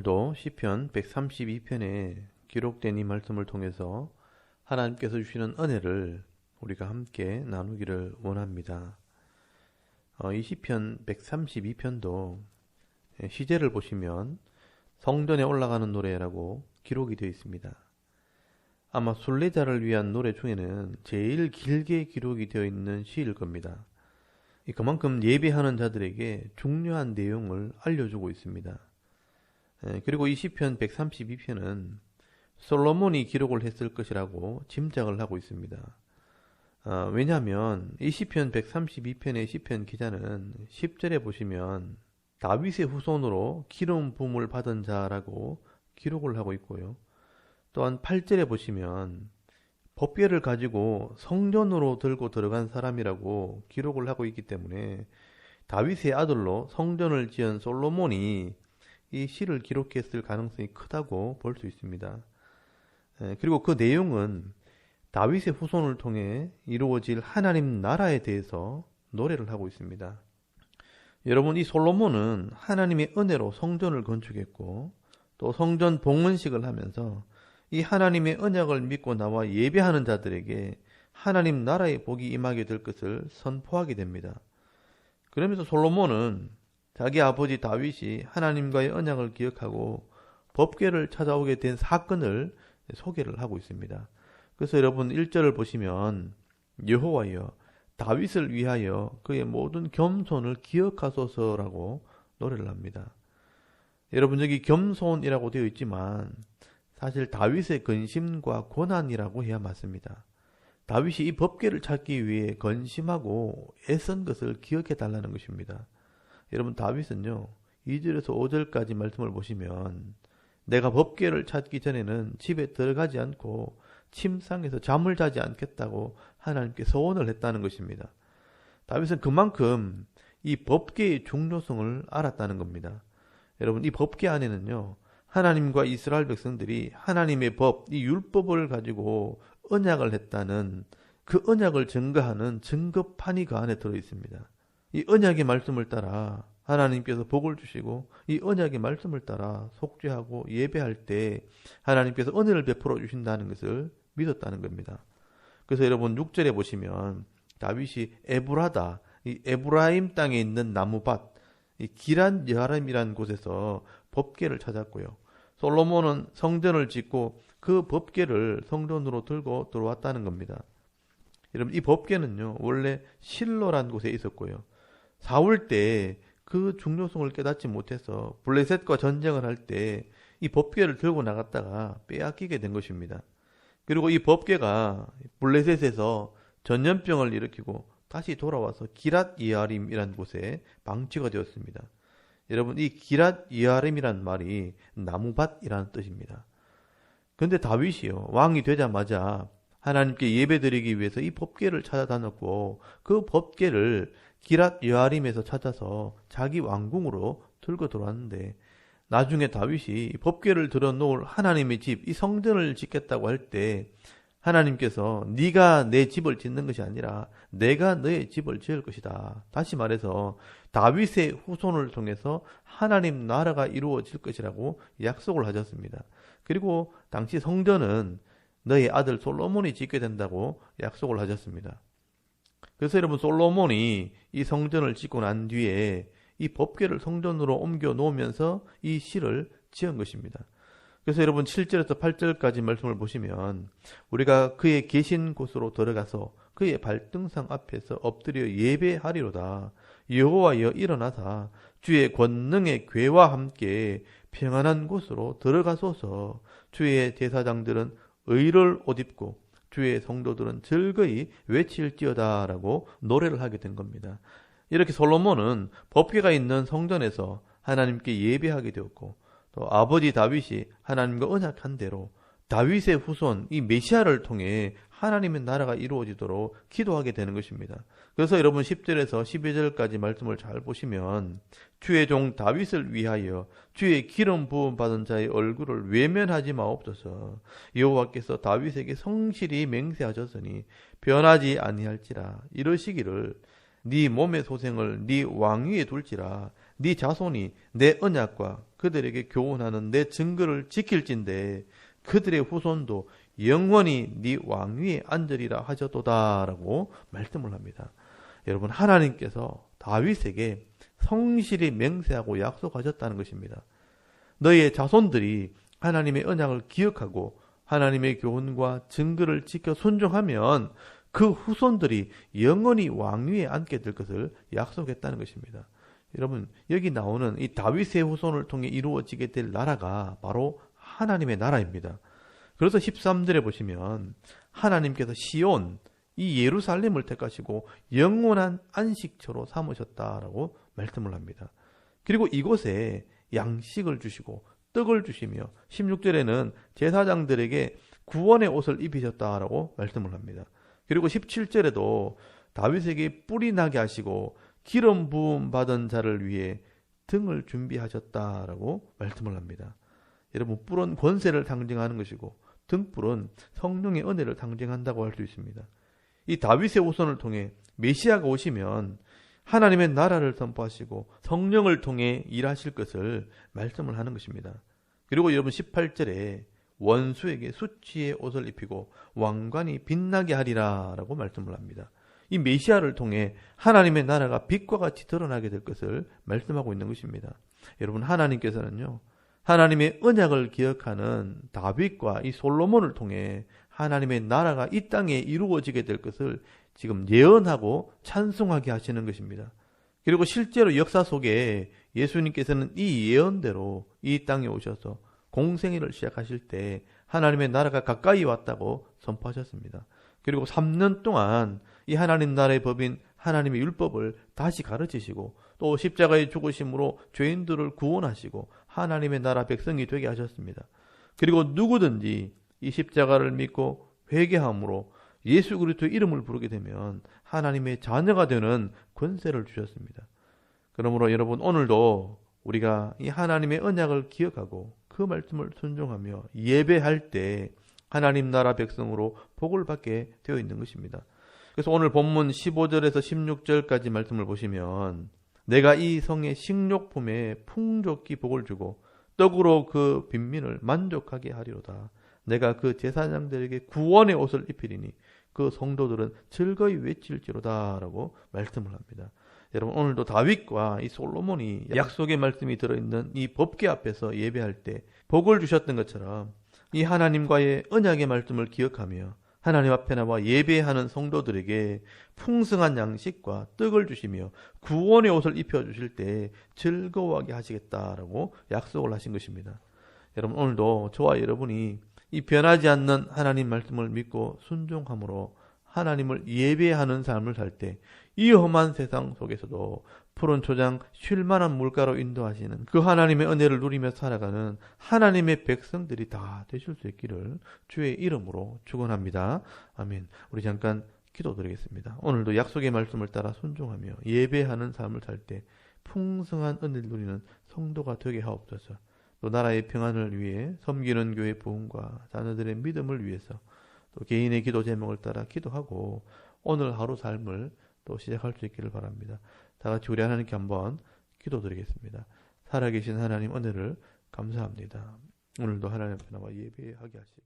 오늘도 시편 132편에 기록된 이 말씀을 통해서 하나님께서 주시는 은혜를 우리가 함께 나누기를 원합니다. 이 시편 132편도 시제를 보시면 성전에 올라가는 노래라고 기록이 되어 있습니다. 아마 순례자를 위한 노래 중에는 제일 길게 기록이 되어 있는 시일 겁니다. 그만큼 예배하는 자들에게 중요한 내용을 알려주고 있습니다. 그리고 이 시편 132편은 솔로몬이 기록을 했을 것이라고 짐작을 하고 있습니다. 왜냐하면 이 시편 132편의 시편 기자는 10절에 보시면 다윗의 후손으로 기름 부음을 받은 자라고 기록을 하고 있고요. 또한 8절에 보시면 법궤를 가지고 성전으로 들고 들어간 사람이라고 기록을 하고 있기 때문에 다윗의 아들로 성전을 지은 솔로몬이 이 시를 기록했을 가능성이 크다고 볼 수 있습니다. 그리고 그 내용은 다윗의 후손을 통해 이루어질 하나님 나라에 대해서 노래를 하고 있습니다. 여러분, 이 솔로몬은 하나님의 은혜로 성전을 건축했고 또 성전 봉헌식을 하면서 이 하나님의 언약을 믿고 나와 예배하는 자들에게 하나님 나라의 복이 임하게 될 것을 선포하게 됩니다. 그러면서 솔로몬은 자기 아버지 다윗이 하나님과의 언약을 기억하고 법궤를 찾아오게 된 사건을 소개를 하고 있습니다. 그래서 여러분 1절을 보시면 여호와여 다윗을 위하여 그의 모든 겸손을 기억하소서라고 노래를 합니다. 여러분 여기 겸손이라고 되어 있지만 사실 다윗의 근심과 고난이라고 해야 맞습니다. 다윗이 이 법궤를 찾기 위해 근심하고 애쓴 것을 기억해 달라는 것입니다. 여러분 다윗은요 2절에서 5절까지 말씀을 보시면 내가 법궤를 찾기 전에는 집에 들어가지 않고 침상에서 잠을 자지 않겠다고 하나님께 서원을 했다는 것입니다. 다윗은 그만큼 이 법궤의 중요성을 알았다는 겁니다. 여러분 이 법궤 안에는요 하나님과 이스라엘 백성들이 하나님의 법, 이 율법을 가지고 언약을 했다는 그 언약을 증거하는 증거판이 그 안에 들어있습니다. 이 언약의 말씀을 따라 하나님께서 복을 주시고 이 언약의 말씀을 따라 속죄하고 예배할 때 하나님께서 은혜를 베풀어 주신다는 것을 믿었다는 겁니다. 그래서 여러분 6절에 보시면 다윗이 에브라다, 이 에브라임 땅에 있는 나무밭, 이 기럇 여아림이라는 곳에서 법궤를 찾았고요. 솔로몬은 성전을 짓고 그 법궤를 성전으로 들고 들어왔다는 겁니다. 여러분 이 법궤는요 원래 실로란 곳에 있었고요. 사울 때 그 중요성을 깨닫지 못해서 블레셋과 전쟁을 할 때 이 법궤를 들고 나갔다가 빼앗기게 된 것입니다. 그리고 이 법궤가 블레셋에서 전염병을 일으키고 다시 돌아와서 기럇 여아림이라는 곳에 방치가 되었습니다. 여러분 이 기럇 여아림이란 말이 나무밭이라는 뜻입니다. 그런데 다윗이요 왕이 되자마자 하나님께 예배드리기 위해서 이 법궤를 찾아다녔고 그 법궤를 기럇 여아림에서 찾아서 자기 왕궁으로 들고 들어왔는데 나중에 다윗이 법궤를 들어놓을 하나님의 집, 이 성전을 짓겠다고 할 때 하나님께서 네가 내 집을 짓는 것이 아니라 내가 너의 집을 지을 것이다. 다시 말해서 다윗의 후손을 통해서 하나님 나라가 이루어질 것이라고 약속을 하셨습니다. 그리고 당시 성전은 너의 아들 솔로몬이 짓게 된다고 약속을 하셨습니다. 그래서 여러분 솔로몬이 이 성전을 짓고 난 뒤에 이 법궤를 성전으로 옮겨 놓으면서 이 시를 지은 것입니다. 그래서 여러분 7절에서 8절까지 말씀을 보시면 우리가 그의 계신 곳으로 들어가서 그의 발등상 앞에서 엎드려 예배하리로다. 여호와여 일어나사 주의 권능의 궤와 함께 평안한 곳으로 들어가소서. 주의 제사장들은 의를 옷 입고 주의 성도들은 즐거이 외칠지어다 라고 노래를 하게 된 겁니다. 이렇게 솔로몬은 법궤가 있는 성전에서 하나님께 예배하게 되었고 또 아버지 다윗이 하나님과 언약한 대로 다윗의 후손 이 메시아를 통해 하나님의 나라가 이루어지도록 기도하게 되는 것입니다. 그래서 여러분 10절에서 12절까지 말씀을 잘 보시면 주의 종 다윗을 위하여 주의 기름 부음 받은 자의 얼굴을 외면하지 마옵소서. 여호와께서 다윗에게 성실히 맹세하셨으니 변하지 아니할지라. 이러시기를 네 몸의 소생을 네 왕위에 둘지라. 네 자손이 내 언약과 그들에게 교훈하는 내 증거를 지킬진대 그들의 후손도 영원히 네 왕위에 앉으리라 하셨도다라고 말씀을 합니다. 여러분, 하나님께서 다윗에게 성실히 맹세하고 약속하셨다는 것입니다. 너희의 자손들이 하나님의 언약을 기억하고 하나님의 교훈과 증거를 지켜 순종하면 그 후손들이 영원히 왕위에 앉게 될 것을 약속했다는 것입니다. 여러분, 여기 나오는 이 다윗의 후손을 통해 이루어지게 될 나라가 바로 하나님의 나라입니다. 그래서 13절에 보시면 하나님께서 시온, 이 예루살렘을 택하시고 영원한 안식처로 삼으셨다라고 말씀을 합니다. 그리고 이곳에 양식을 주시고 떡을 주시며 16절에는 제사장들에게 구원의 옷을 입히셨다라고 말씀을 합니다. 그리고 17절에도 다윗에게 뿔이 나게 하시고 기름 부음 받은 자를 위해 등을 준비하셨다라고 말씀을 합니다. 여러분, 뿔은 권세를 상징하는 것이고 등불은 성령의 은혜를 상징한다고 할 수 있습니다. 이 다윗의 후손을 통해 메시아가 오시면 하나님의 나라를 선포하시고 성령을 통해 일하실 것을 말씀을 하는 것입니다. 그리고 여러분 18절에 원수에게 수치의 옷을 입히고 왕관이 빛나게 하리라 라고 말씀을 합니다. 이 메시아를 통해 하나님의 나라가 빛과 같이 드러나게 될 것을 말씀하고 있는 것입니다. 여러분, 하나님께서는요, 하나님의 언약을 기억하는 다윗과 이 솔로몬을 통해 하나님의 나라가 이 땅에 이루어지게 될 것을 지금 예언하고 찬송하게 하시는 것입니다. 그리고 실제로 역사 속에 예수님께서는 이 예언대로 이 땅에 오셔서 공생애를 시작하실 때 하나님의 나라가 가까이 왔다고 선포하셨습니다. 그리고 3년 동안 이 하나님 나라의 법인 하나님의 율법을 다시 가르치시고 또 십자가의 죽으심으로 죄인들을 구원하시고 하나님의 나라 백성이 되게 하셨습니다. 그리고 누구든지 이 십자가를 믿고 회개함으로 예수 그리스도의 이름을 부르게 되면 하나님의 자녀가 되는 권세를 주셨습니다. 그러므로 여러분, 오늘도 우리가 이 하나님의 언약을 기억하고 그 말씀을 순종하며 예배할 때 하나님 나라 백성으로 복을 받게 되어 있는 것입니다. 그래서 오늘 본문 15절에서 16절까지 말씀을 보시면 내가 이 성의 식료품에 풍족히 복을 주고 떡으로 그 빈민을 만족하게 하리로다. 내가 그 제사장들에게 구원의 옷을 입히리니 그 성도들은 즐거이 외칠지로다 라고 말씀을 합니다. 여러분, 오늘도 다윗과 이 솔로몬이 약속의 말씀이 들어있는 이 법궤 앞에서 예배할 때 복을 주셨던 것처럼 이 하나님과의 언약의 말씀을 기억하며 하나님 앞에 나와 예배하는 성도들에게 풍성한 양식과 떡을 주시며 구원의 옷을 입혀주실 때 즐거워하게 하시겠다라고 약속을 하신 것입니다. 여러분, 오늘도 저와 여러분이 이 변하지 않는 하나님 말씀을 믿고 순종함으로 하나님을 예배하는 삶을 살 때 이 험한 세상 속에서도 푸른 초장 쉴만한 물가로 인도하시는 그 하나님의 은혜를 누리며 살아가는 하나님의 백성들이 다 되실 수 있기를 주의 이름으로 축원합니다. 아멘. 우리 잠깐 기도드리겠습니다. 오늘도 약속의 말씀을 따라 순종하며 예배하는 삶을 살 때 풍성한 은혜를 누리는 성도가 되게 하옵소서. 또 나라의 평안을 위해 섬기는 교회 부흥과 자녀들의 믿음을 위해서 또 개인의 기도 제목을 따라 기도하고 오늘 하루 삶을 또 시작할 수 있기를 바랍니다. 다 같이 우리 하나님께 한번 기도드리겠습니다. 살아계신 하나님 은혜를 감사합니다. 오늘도 하나님 앞에 나와 예배하게 하시고